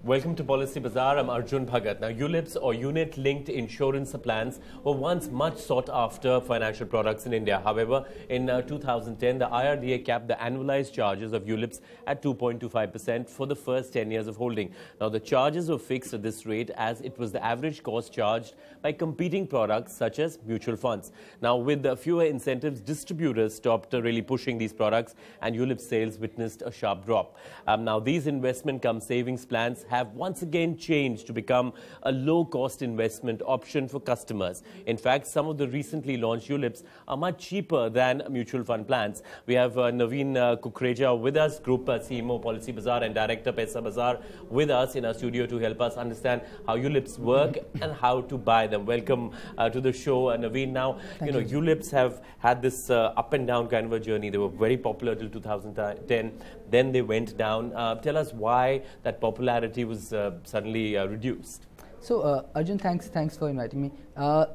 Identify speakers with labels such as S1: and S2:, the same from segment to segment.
S1: Welcome to Policy Bazaar. I'm Arjun Bhagat. Now, ULIPs or unit-linked insurance plans were once much sought-after financial products in India. However, in 2010, the IRDA capped the annualized charges of ULIPs at 2.25% for the first 10 years of holding. Now, the charges were fixed at this rate as it was the average cost charged by competing products such as mutual funds. Now, with fewer incentives, distributors stopped really pushing these products and ULIP sales witnessed a sharp drop. Now, these investment-cum savings plans have once again changed to become a low-cost investment option for customers. In fact, some of the recently launched ULIPs are much cheaper than mutual fund plans. We have Naveen Kukreja with us, Group CMO Policy Bazaar and Director Paisabazaar with us in our studio to help us understand how ULIPs work and how to buy them. Welcome to the show, Naveen. Now, ULIPs have had this up and down kind of a journey. They were very popular till 2010. Then they went down. Tell us why that popularity was suddenly reduced.
S2: So, Arjun, thanks for inviting me.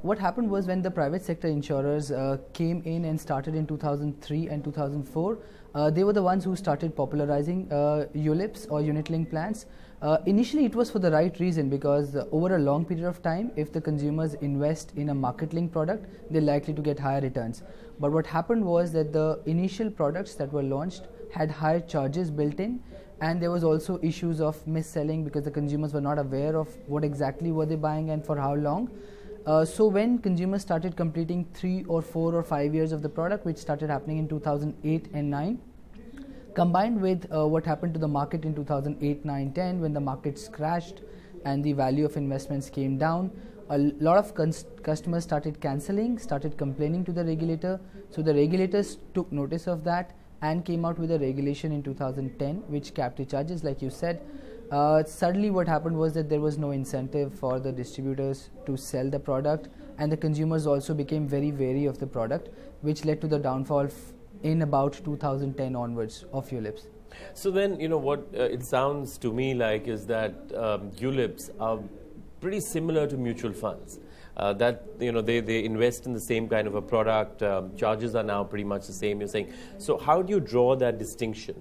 S2: What happened was when the private sector insurers came in and started in 2003 and 2004, they were the ones who started popularizing ULIPs or unit-linked plans. Initially, it was for the right reason because over a long period of time, if the consumers invest in a market-linked product, they're likely to get higher returns. But what happened was that the initial products that were launched had higher charges built in, and there was also issues of mis-selling because the consumers were not aware of what exactly were they buying and for how long. So when consumers started completing 3 or 4 or 5 years of the product, which started happening in 2008 and 9, combined with what happened to the market in 2008, 9, 10, when the markets crashed and the value of investments came down, a lot of customers started cancelling, started complaining to the regulator. So the regulators took notice of that and came out with a regulation in 2010 which capped the charges, like you said. Suddenly what happened was that there was no incentive for the distributors to sell the product, and the consumers also became very wary of the product, which led to the downfall in about 2010 onwards of ULIPs.
S1: So then, what it sounds to me like is that ULIPs are pretty similar to mutual funds. They invest in the same kind of a product. Charges are now pretty much the same, you're saying. So how do you draw that distinction?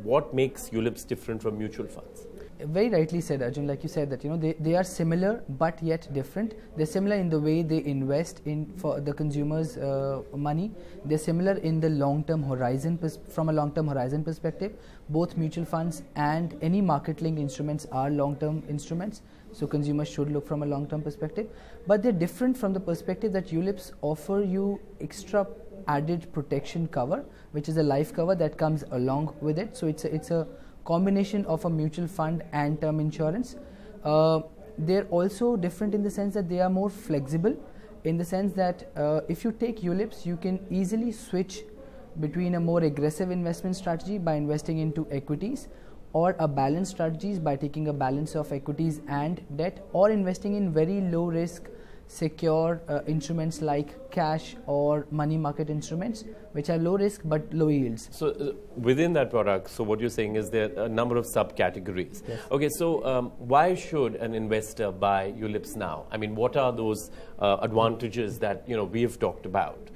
S1: What makes ULIPs different from mutual funds?
S2: Very rightly said, Arjun. Like you said that they are similar but yet different. They're similar in the way they invest in for the consumers' money. They're similar in the long-term horizon, from a long-term horizon perspective. Both mutual funds and any market-linked instruments are long-term instruments, so consumers should look from a long-term perspective. But they're different from the perspective that ULIPs offer you extra added protection cover, which is a life cover that comes along with it. So it's a combination of a mutual fund and term insurance. They're also different in the sense that they are more flexible, in the sense that if you take ULIPs, you can easily switch between a more aggressive investment strategy by investing into equities, or a balanced strategies by taking a balance of equities and debt, or investing in very low risk secure instruments like cash or money market instruments, which are low risk but low yields.
S1: So within that product, so what you're saying is there are a number of subcategories.
S2: Yes.
S1: Okay, so why should an investor buy ULIPs now? I mean, what are those advantages that we have talked about?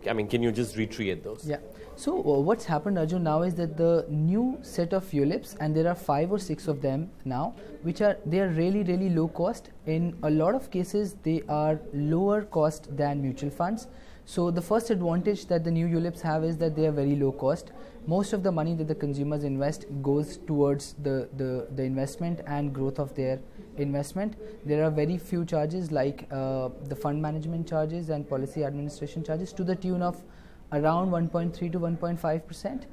S1: Can you just reiterate those?
S2: Yeah. So what's happened, Arjun, now is that the new set of ULIPs, and there are 5 or 6 of them now, they are really low cost. In a lot of cases, they are lower cost than mutual funds. So the first advantage that the new ULIPs have is that they are very low cost. Most of the money that the consumers invest goes towards the investment and growth of their investment. There are very few charges like the fund management charges and policy administration charges to the tune of around 1.3 to 1.5%.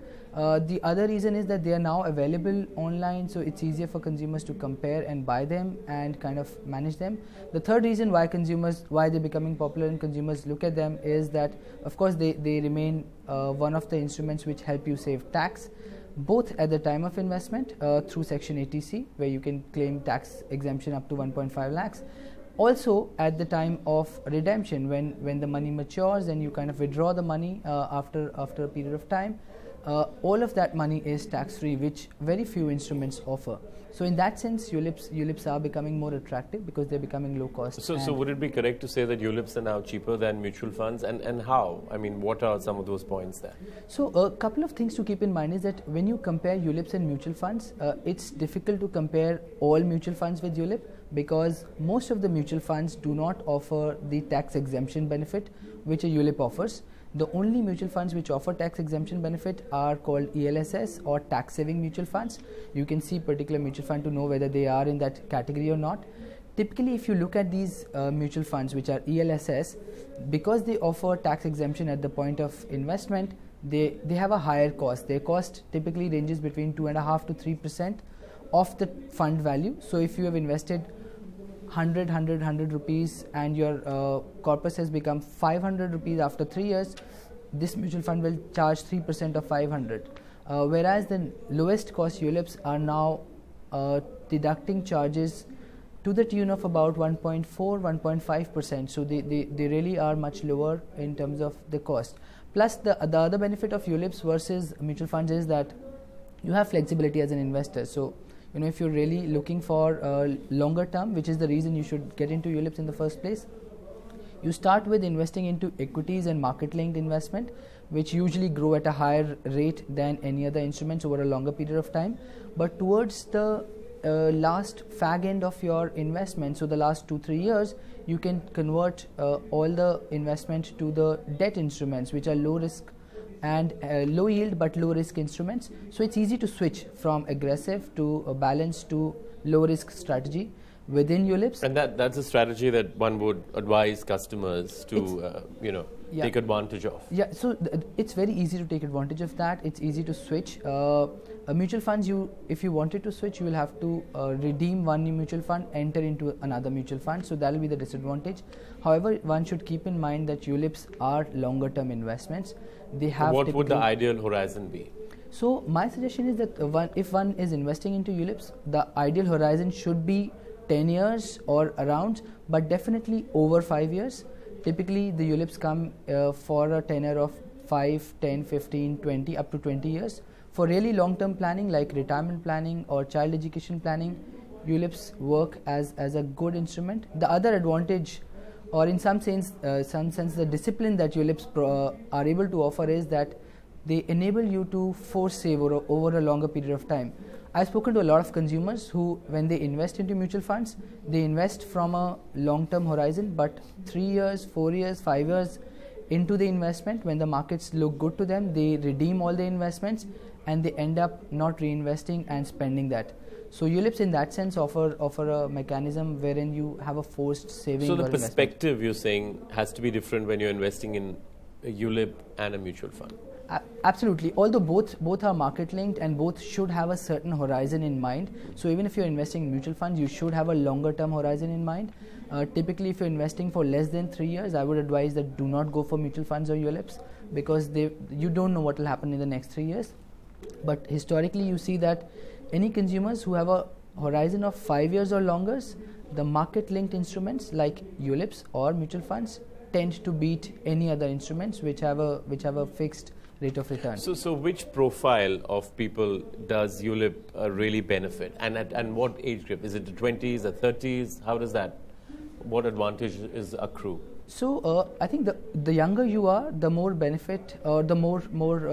S2: The other reason is that they are now available online, so it's easier for consumers to compare and buy them and kind of manage them. The third reason why they're becoming popular and consumers look at them is that, of course, they remain one of the instruments which help you save tax, both at the time of investment through Section 80C, where you can claim tax exemption up to 1.5 lakhs. Also at the time of redemption, when the money matures and you kind of withdraw the money after a period of time, all of that money is tax-free, which very few instruments offer. So in that sense, ULIPs are becoming more attractive because they're becoming low cost.
S1: So would it be correct to say that ULIPs are now cheaper than mutual funds, and how? I mean, what are some of those points there?
S2: So a couple of things to keep in mind is that when you compare ULIPs and mutual funds, it's difficult to compare all mutual funds with ULIP because most of the mutual funds do not offer the tax exemption benefit which a ULIP offers. The only mutual funds which offer tax exemption benefit are called ELSS or tax saving mutual funds. You can see particular mutual fund to know whether they are in that category or not. Typically, if you look at these mutual funds which are ELSS, because they offer tax exemption at the point of investment, they have a higher cost. Their cost typically ranges between 2.5% to 3% of the fund value. So if you have invested 100 rupees and your corpus has become 500 rupees after 3 years, this mutual fund will charge 3% of 500. Whereas the lowest cost ULIPs are now deducting charges to the tune of about 1.4, 1.5%. So they really are much lower in terms of the cost. Plus the other benefit of ULIPs versus mutual funds is that you have flexibility as an investor. So if you're really looking for longer term, which is the reason you should get into ULIPs in the first place, you start with investing into equities and market linked investment, which usually grow at a higher rate than any other instruments over a longer period of time. But towards the last fag end of your investment, so the last 2-3 years, you can convert all the investment to the debt instruments, which are low risk and low yield but low risk instruments. So it's easy to switch from aggressive to a balanced to low risk strategy within ULIPs.
S1: And that's a strategy that one would advise customers to take advantage of.
S2: Yeah, so it's very easy to take advantage of that. It's easy to switch. Mutual funds, if you wanted to switch, you will have to redeem one new mutual fund, enter into another mutual fund. So that will be the disadvantage. However, one should keep in mind that ULIPs are longer term investments. They have.
S1: What would the ideal horizon be?
S2: So my suggestion is that if one is investing into ULIPs, the ideal horizon should be 10 years or around, but definitely over 5 years. Typically, the ULIPs come for a tenure of 5, 10, 15, 20, up to 20 years. For really long-term planning like retirement planning or child education planning, ULIPs work as a good instrument. The other advantage, or in some sense, the discipline that ULIPs are able to offer is that they enable you to force save over a longer period of time. I've spoken to a lot of consumers who, when they invest into mutual funds, they invest from a long-term horizon, but 3 years, 4 years, 5 years into the investment, when the markets look good to them, they redeem all the investments and they end up not reinvesting and spending that. So ULIPs in that sense offer a mechanism wherein you have a forced saving.
S1: So the perspective you're saying has to be different when you're investing in a ULIP and a mutual fund.
S2: Absolutely. Although both are market linked and both should have a certain horizon in mind. So even if you're investing in mutual funds, you should have a longer term horizon in mind. Typically, if you're investing for less than 3 years, I would advise that do not go for mutual funds or ULIPs because you don't know what will happen in the next 3 years. But historically, you see that any consumers who have a horizon of 5 years or longer, the market linked instruments like ULIPs or mutual funds tend to beat any other instruments which have a fixed rate of return.
S1: So which profile of people does ULIP really benefit, and what age group? Is it the 20s, the 30s? How does that? What advantage is accrue?
S2: So I think the younger you are, the more benefit or the more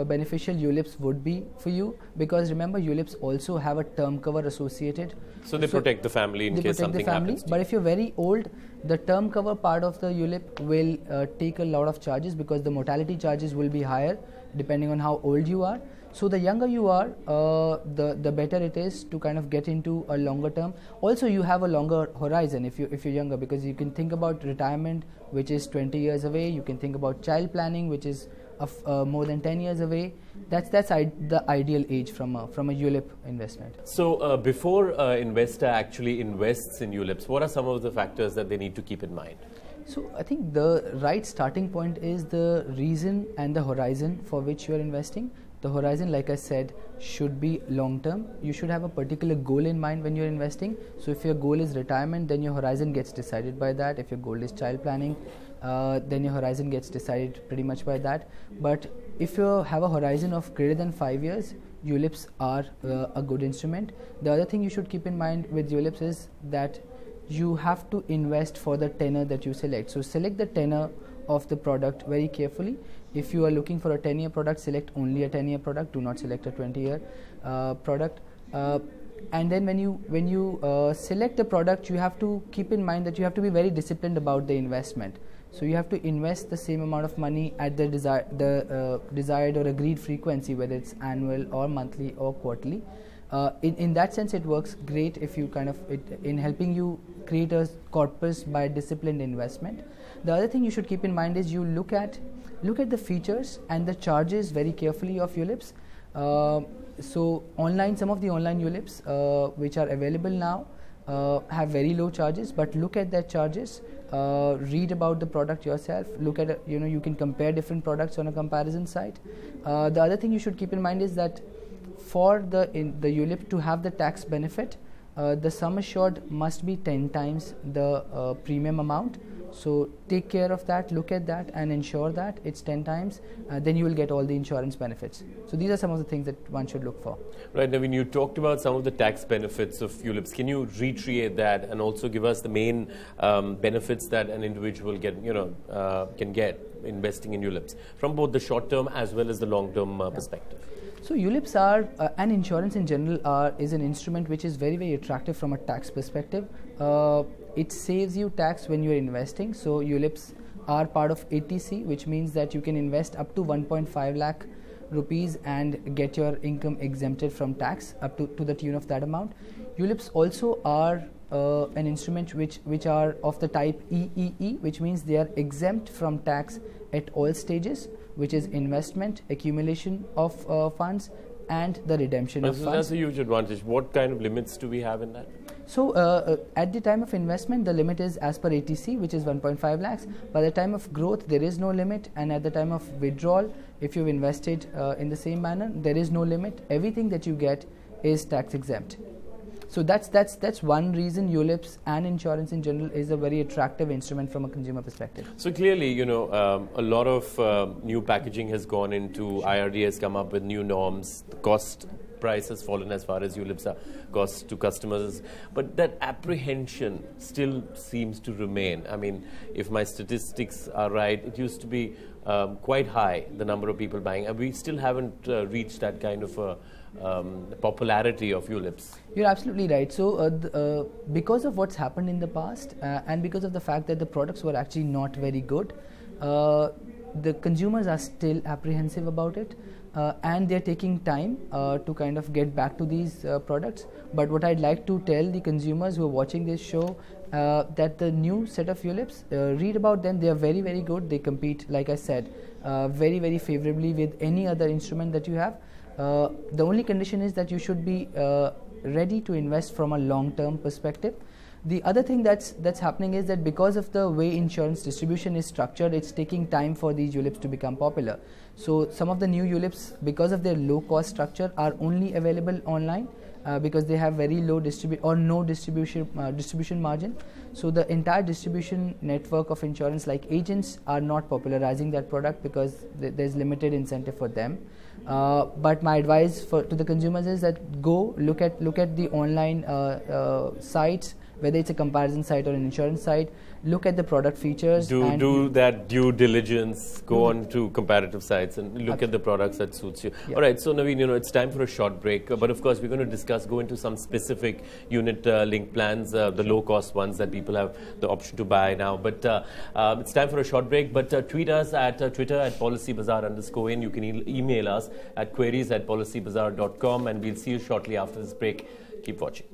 S2: beneficial ULIPs would be for you, because remember ULIPs also have a term cover associated.
S1: So they protect the family in case something happens.
S2: But if you're very old, the term cover part of the ULIP will take a lot of charges because the mortality charges will be higher depending on how old you are. So the younger you are, the better it is to kind of get into a longer term. Also, you have a longer horizon if you're younger, because you can think about retirement, which is 20 years away. You can think about child planning, which is more than 10 years away. That's the ideal age from a ULIP investment.
S1: So before investor actually invests in ULIPs, what are some of the factors that they need to keep in mind?
S2: So I think the right starting point is the reason and the horizon for which you are investing. The horizon, like I said, should be long term. You should have a particular goal in mind when you're investing. So if your goal is retirement, then your horizon gets decided by that. If your goal is child planning, then your horizon gets decided pretty much by that. But if you have a horizon of greater than 5 years, ULIPs are a good instrument. The other thing you should keep in mind with ULIPs is that you have to invest for the tenor that you select. So select the tenor of the product very carefully. If you are looking for a 10-year product, select only a 10-year product. Do not select a 20-year product. And then when you select a product, you have to keep in mind that you have to be very disciplined about the investment. So you have to invest the same amount of money at the desired or agreed frequency, whether it's annual or monthly or quarterly. In that sense, it works great if you in helping you create a corpus by disciplined investment. The other thing you should keep in mind is you look at the features and the charges very carefully of ULIPs. So some of the online ULIPs which are available now have very low charges, but look at their charges. Read about the product yourself. Look at you can compare different products on a comparison site. The other thing you should keep in mind is that for the ULIP to have the tax benefit, the sum assured must be 10 times the premium amount. So take care of that, look at that and ensure that it's 10 times, then you will get all the insurance benefits. So these are some of the things that one should look for.
S1: Right, Naveen, you talked about some of the tax benefits of ULIPs. Can you reiterate that and also give us the main benefits that an individual can get investing in ULIPs from both the short term as well as the long term perspective?
S2: So ULIPs are, and insurance in general is an instrument which is very, very attractive from a tax perspective. It saves you tax when you are investing. So ULIPs are part of ATC, which means that you can invest up to 1.5 lakh rupees and get your income exempted from tax up to the tune of that amount. ULIPs also are an instrument which are of the type EEE, which means they are exempt from tax at all stages, which is investment, accumulation of funds, and the redemption of funds.
S1: That's a huge advantage. What kind of limits do we have in that?
S2: So at the time of investment, the limit is as per ATC, which is 1.5 lakhs. By the time of growth, there is no limit, and at the time of withdrawal, if you've invested in the same manner, there is no limit. Everything that you get is tax exempt. So that's one reason ULIPs and insurance in general is a very attractive instrument from a consumer perspective.
S1: So clearly, a lot of new packaging has gone into, IRDA has come up with new norms, the cost price has fallen as far as ULIPs are cost to customers, but that apprehension still seems to remain. I mean, if my statistics are right, it used to be quite high, the number of people buying, and we still haven't reached that kind of popularity of ULIPs.
S2: You're absolutely right. So because of what's happened in the past and because of the fact that the products were actually not very good, the consumers are still apprehensive about it, and they're taking time to kind of get back to these products. But what I'd like to tell the consumers who are watching this show, that the new set of ULIPs, read about them. They are very, very good. They compete, like I said, very, very favorably with any other instrument that you have. The only condition is that you should be ready to invest from a long-term perspective. The other thing that's happening is that because of the way insurance distribution is structured, it's taking time for these ULIPs to become popular. So some of the new ULIPs, because of their low cost structure, are only available online because they have very low no distribution margin. So the entire distribution network of insurance, like agents, are not popularizing that product because there's limited incentive for them. But my advice to the consumers is that go look at the online sites, whether it's a comparison site or an insurance site. Look at the product features.
S1: Do that due diligence. Go on to comparative sites and look at the products that suits you. Yeah. All right, so Naveen, it's time for a short break. But of course, we're going to go into some specific unit-linked plans, the low-cost ones that people have the option to buy now. But it's time for a short break. But tweet us at Twitter at PolicyBazaar_in. You can email us at queries@policybazaar.com, and we'll see you shortly after this break. Keep watching.